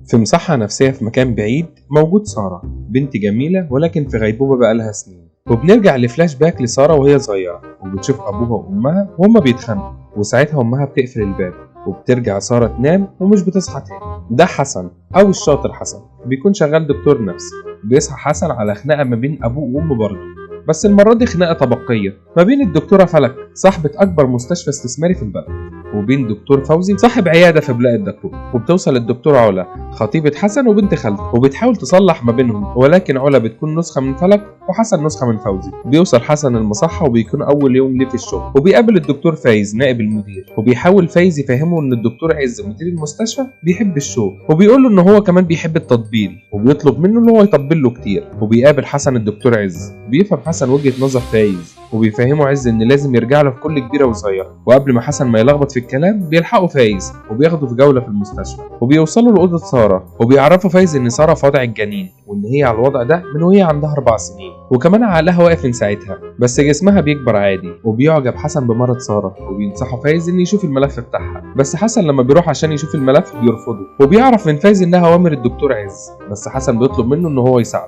في مصحة نفسية في مكان بعيد موجود سارة، بنت جميلة ولكن في غيبوبة بقالها سنين. وبنرجع لفلاش باك لسارة وهي صغيرة وبتشوف أبوها وأمها وهما بيتخانقوا، وساعتها أمها بتقفل الباب وبترجع سارة تنام ومش بتصحى تاني. ده حسن أو الشاطر حسن بيكون شغال دكتور نفسي. بيصحى حسن على خناقة ما بين أبوه وأمه برضه، بس المرة دي خناقة طبقية ما بين الدكتورة فلك صاحبة أكبر مستشفى استثماري في البلد وبين دكتور فوزي صاحب عيادة في بلاء الدكرور. وبتوصل الدكتورة علا خطيبة حسن وبنت خالته وبتحاول تصلح ما بينهم، ولكن علا بتكون نسخة من فلك وحسن نسخة من فوزي. بيوصل حسن المصحة وبيكون أول يوم ليه في الشغل، وبيقابل الدكتور فايز نائب المدير، وبيحاول فايز يفهمه إن الدكتور عز مدير المستشفى بيحب الشغل، وبيقول له إن هو كمان بيحب التطبيل وبيطلب منه إن هو يطبل له كتير. وبيقابل حسن الدكتور عز، بيفهم حسن وجهة نظر فايز وبيفهمه عز ان لازم يرجع له في كل كبيره وصغيره. وقبل ما حسن ما يلخبط في الكلام بيلحقوا فايز وبياخدوا في جوله في المستشفى، وبيوصلوا لاوضه ساره وبيعرفوا فايز ان ساره في وضع الجنين وان هي على الوضع ده من وهي عندها 4 سنين، وكمان عقلها واقف من ساعتها بس جسمها بيكبر عادي. وبيعجب حسن بمرض ساره وبينصحوا فايز ان يشوف الملف بتاعها، بس حسن لما بيروح عشان يشوف الملف بيرفضه. وبيعرف من فايز انها اوامر الدكتور عز، بس حسن بيطلب منه ان هو يساعده.